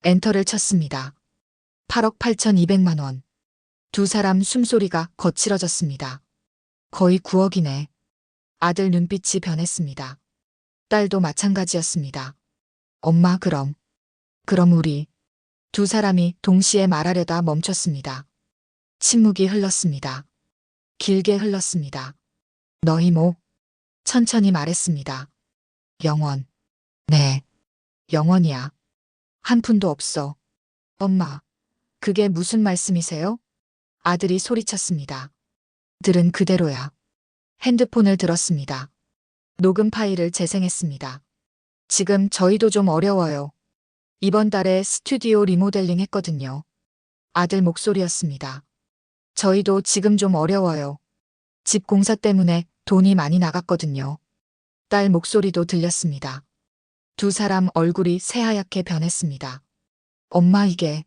엔터를 쳤습니다. 8억 8,200만 원. 두 사람 숨소리가 거칠어졌습니다. 거의 9억이네. 아들 눈빛이 변했습니다. 딸도 마찬가지였습니다. 엄마, 그럼 우리. 두 사람이 동시에 말하려다 멈췄습니다. 침묵이 흘렀습니다. 길게 흘렀습니다. 너희 뭐? 천천히 말했습니다. 영원. 네. 영원이야. 한 푼도 없어. 엄마, 그게 무슨 말씀이세요? 아들이 소리쳤습니다. 들은 그대로야. 핸드폰을 들었습니다. 녹음 파일을 재생했습니다. 지금 저희도 좀 어려워요. 이번 달에 스튜디오 리모델링 했거든요. 아들 목소리였습니다. 저희도 지금 좀 어려워요. 집 공사 때문에 돈이 많이 나갔거든요. 딸 목소리도 들렸습니다. 두 사람 얼굴이 새하얗게 변했습니다. 엄마 이게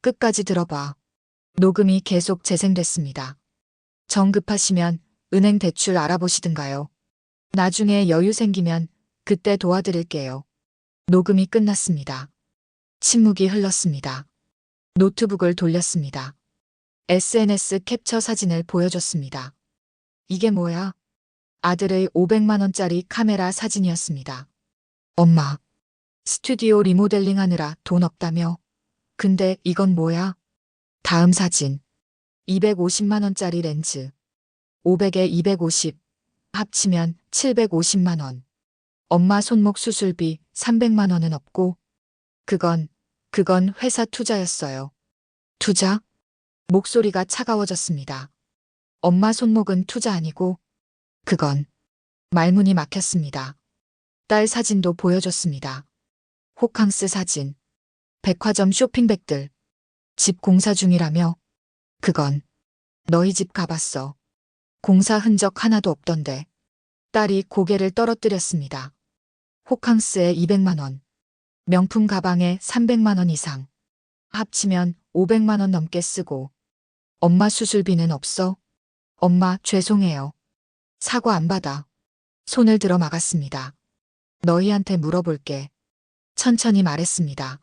끝까지 들어봐. 녹음이 계속 재생됐습니다. 정 급하시면 은행 대출 알아보시든가요. 나중에 여유 생기면 그때 도와드릴게요. 녹음이 끝났습니다. 침묵이 흘렀습니다. 노트북을 돌렸습니다. SNS 캡처 사진을 보여줬습니다. 이게 뭐야? 아들의 500만 원짜리 카메라 사진이었습니다. 엄마, 스튜디오 리모델링 하느라 돈 없다며? 근데 이건 뭐야? 다음 사진. 250만 원짜리 렌즈. 500에 250. 합치면 750만 원. 엄마 손목 수술비 300만 원은 없고, 그건 회사 투자였어요. 투자? 목소리가 차가워졌습니다. 엄마 손목은 투자 아니고, 그건 말문이 막혔습니다. 딸 사진도 보여줬습니다. 호캉스 사진. 백화점 쇼핑백들. 집 공사 중이라며? 그건 너희 집 가봤어. 공사 흔적 하나도 없던데. 딸이 고개를 떨어뜨렸습니다. 호캉스에 200만 원. 명품 가방에 300만 원 이상. 합치면 500만 원 넘게 쓰고. 엄마 수술비는 없어? 엄마 죄송해요. 사과 안 받아. 손을 들어 막았습니다. 너희한테 물어볼게. 천천히 말했습니다.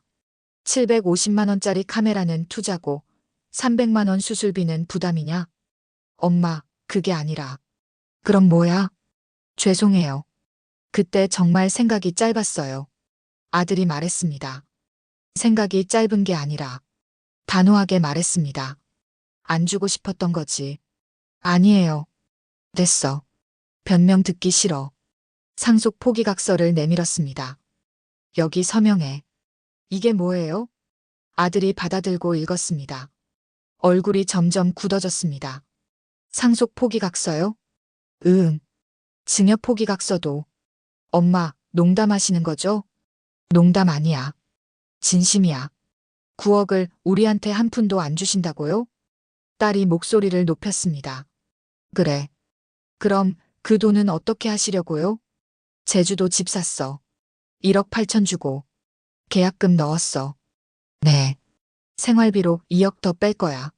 750만 원짜리 카메라는 투자고 300만 원 수술비는 부담이냐? 엄마, 그게 아니라. 그럼 뭐야? 죄송해요. 그때 정말 생각이 짧았어요. 아들이 말했습니다. 생각이 짧은 게 아니라 단호하게 말했습니다. 안 주고 싶었던 거지. 아니에요. 됐어. 변명 듣기 싫어. 상속 포기각서를 내밀었습니다. 여기 서명해. 이게 뭐예요? 아들이 받아들고 읽었습니다. 얼굴이 점점 굳어졌습니다. 상속 포기각서요? 응. 증여 포기각서도. 엄마, 농담하시는 거죠? 농담 아니야. 진심이야. 9억을 우리한테 한 푼도 안 주신다고요? 딸이 목소리를 높였습니다. 그래. 그럼 그 돈은 어떻게 하시려고요? 제주도 집 샀어. 1억 8천 주고. 계약금 넣었어. 네. 생활비로 2억 더 뺄 거야.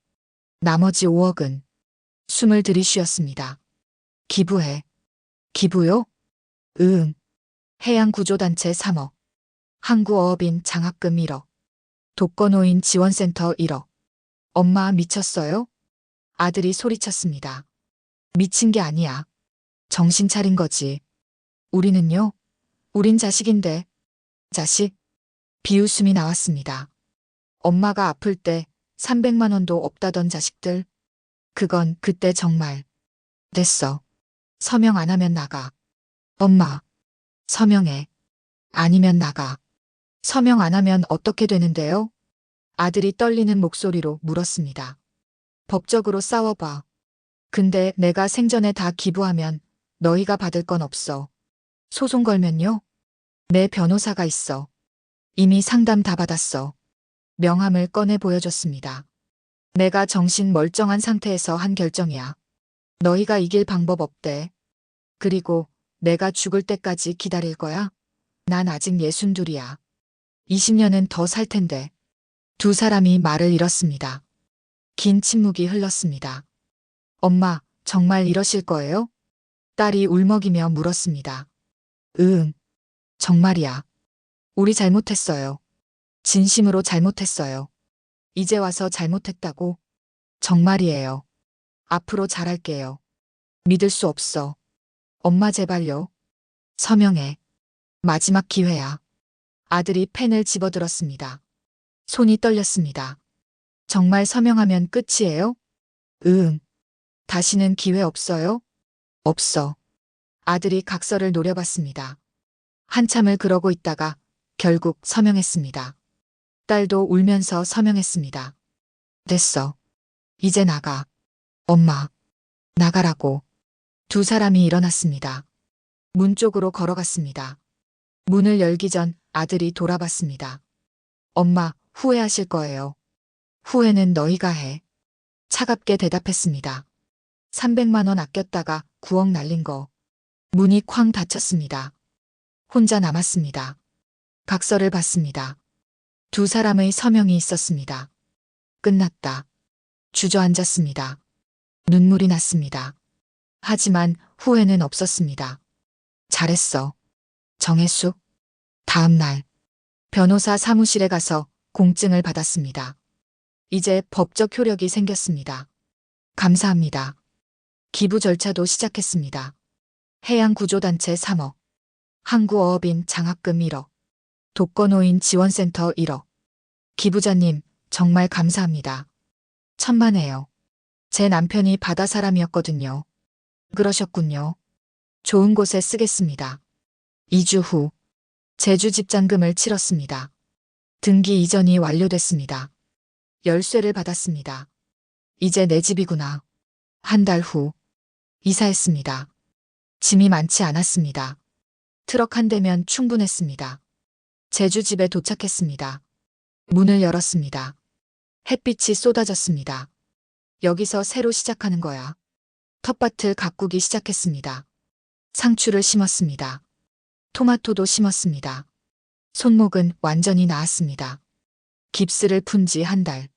나머지 5억은 숨을 들이쉬었습니다. 기부해. 기부요? 응. 해양구조단체 3억. 항구어업인 장학금 1억. 독거노인 지원센터 1억. 엄마 미쳤어요? 아들이 소리쳤습니다. 미친 게 아니야. 정신 차린 거지. 우리는요? 우린 자식인데. 자식? 비웃음이 나왔습니다. 엄마가 아플 때 300만 원도 없다던 자식들. 그건 그때 정말. 됐어. 서명 안 하면 나가. 엄마. 서명해. 아니면 나가. 서명 안 하면 어떻게 되는데요? 아들이 떨리는 목소리로 물었습니다. 법적으로 싸워봐. 근데 내가 생전에 다 기부하면 너희가 받을 건 없어. 소송 걸면요? 내 변호사가 있어. 이미 상담 다 받았어. 명함을 꺼내 보여줬습니다. 내가 정신 멀쩡한 상태에서 한 결정이야. 너희가 이길 방법 없대. 그리고 내가 죽을 때까지 기다릴 거야? 난 아직 62이야. 20년은 더 살 텐데. 두 사람이 말을 잃었습니다. 긴 침묵이 흘렀습니다. 엄마, 정말 이러실 거예요? 딸이 울먹이며 물었습니다. 응, 정말이야. 우리 잘못했어요. 진심으로 잘못했어요. 이제 와서 잘못했다고? 정말이에요. 앞으로 잘할게요. 믿을 수 없어. 엄마 제발요. 서명해. 마지막 기회야. 아들이 펜을 집어들었습니다. 손이 떨렸습니다. 정말 서명하면 끝이에요? 응. 다시는 기회 없어요? 없어. 아들이 각서를 노려봤습니다. 한참을 그러고 있다가 결국 서명했습니다. 딸도 울면서 서명했습니다. 됐어. 이제 나가. 엄마. 나가라고. 두 사람이 일어났습니다. 문 쪽으로 걸어갔습니다. 문을 열기 전 아들이 돌아봤습니다. 엄마, 후회하실 거예요. 후회는 너희가 해. 차갑게 대답했습니다. 300만 원 아꼈다가 9억 날린 거. 문이 쾅 닫혔습니다. 혼자 남았습니다. 각서를 봤습니다. 두 사람의 서명이 있었습니다. 끝났다. 주저앉았습니다. 눈물이 났습니다. 하지만 후회는 없었습니다. 잘했어. 정혜숙. 다음 날 변호사 사무실에 가서 공증을 받았습니다. 이제 법적 효력이 생겼습니다. 감사합니다. 기부 절차도 시작했습니다. 해양구조단체 3억, 항구어업인 장학금 1억, 독거노인 지원센터 1억. 기부자님, 정말 감사합니다. 천만에요. 제 남편이 바다 사람이었거든요. 그러셨군요. 좋은 곳에 쓰겠습니다. 2주 후, 제주 집장금을 치렀습니다. 등기 이전이 완료됐습니다. 열쇠를 받았습니다. 이제 내 집이구나. 한 달 후, 이사했습니다. 짐이 많지 않았습니다. 트럭 한 대면 충분했습니다. 제주 집에 도착했습니다. 문을 열었습니다. 햇빛이 쏟아졌습니다. 여기서 새로 시작하는 거야. 텃밭을 가꾸기 시작했습니다. 상추를 심었습니다. 토마토도 심었습니다. 손목은 완전히 나았습니다. 깁스를 푼 지 한 달.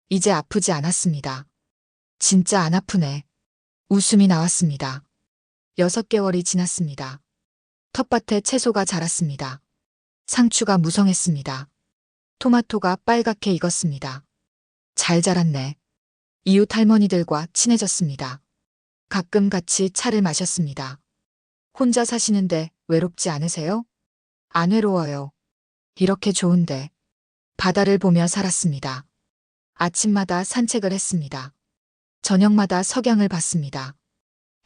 이제 아프지 않았습니다. 진짜 안 아프네. 웃음이 나왔습니다. 6개월이 지났습니다. 텃밭에 채소가 자랐습니다. 상추가 무성했습니다. 토마토가 빨갛게 익었습니다. 잘 자랐네. 이웃 할머니들과 친해졌습니다. 가끔 같이 차를 마셨습니다. 혼자 사시는데 외롭지 않으세요? 안 외로워요. 이렇게 좋은데. 바다를 보며 살았습니다. 아침마다 산책을 했습니다. 저녁마다 석양을 봤습니다.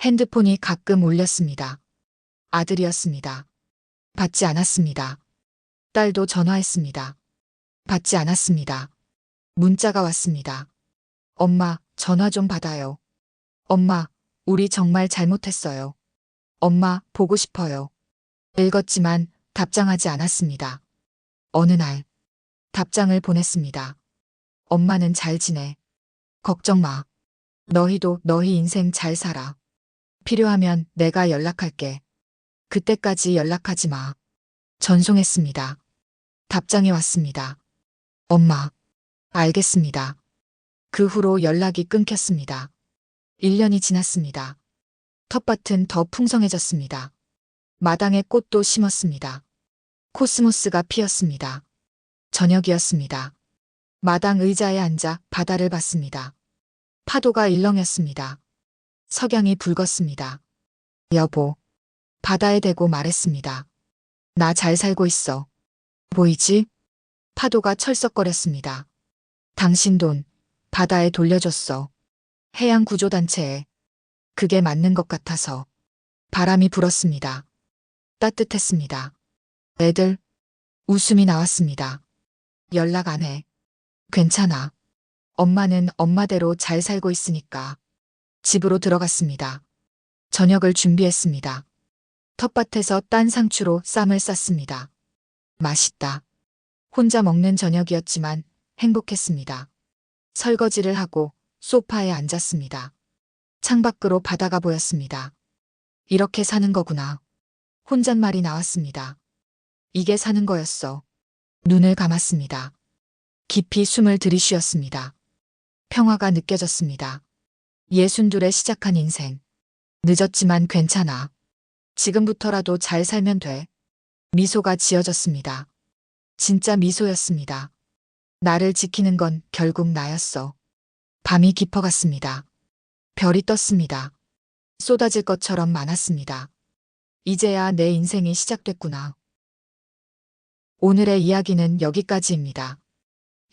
핸드폰이 가끔 울렸습니다. 아들이었습니다. 받지 않았습니다. 딸도 전화했습니다. 받지 않았습니다. 문자가 왔습니다. 엄마, 전화 좀 받아요. 엄마, 우리 정말 잘못했어요. 엄마, 보고 싶어요. 읽었지만 답장하지 않았습니다. 어느 날, 답장을 보냈습니다. 엄마는 잘 지내. 걱정 마. 너희도 너희 인생 잘 살아. 필요하면 내가 연락할게. 그때까지 연락하지 마. 전송했습니다. 답장이 왔습니다. 엄마, 알겠습니다. 그 후로 연락이 끊겼습니다. 1년이 지났습니다. 텃밭은 더 풍성해졌습니다. 마당에 꽃도 심었습니다. 코스모스가 피었습니다. 저녁이었습니다. 마당 의자에 앉아 바다를 봤습니다. 파도가 일렁였습니다. 석양이 붉었습니다. 여보, 바다에 대고 말했습니다. 나 잘 살고 있어. 보이지? 파도가 철썩거렸습니다. 당신 돈 바다에 돌려줬어. 해양구조단체에. 그게 맞는 것 같아서. 바람이 불었습니다. 따뜻했습니다. 애들, 웃음이 나왔습니다. 연락 안 해. 괜찮아. 엄마는 엄마대로 잘 살고 있으니까. 집으로 들어갔습니다. 저녁을 준비했습니다. 텃밭에서 딴 상추로 쌈을 쌌습니다. 맛있다. 혼자 먹는 저녁이었지만 행복했습니다. 설거지를 하고 소파에 앉았습니다. 창밖으로 바다가 보였습니다. 이렇게 사는 거구나. 혼잣말이 나왔습니다. 이게 사는 거였어. 눈을 감았습니다. 깊이 숨을 들이쉬었습니다. 평화가 느껴졌습니다. 62에 시작한 인생. 늦었지만 괜찮아. 지금부터라도 잘 살면 돼. 미소가 지어졌습니다. 진짜 미소였습니다. 나를 지키는 건 결국 나였어. 밤이 깊어갔습니다. 별이 떴습니다. 쏟아질 것처럼 많았습니다. 이제야 내 인생이 시작됐구나. 오늘의 이야기는 여기까지입니다.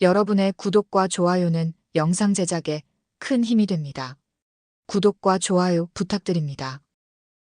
여러분의 구독과 좋아요는 영상 제작에 큰 힘이 됩니다. 구독과 좋아요 부탁드립니다.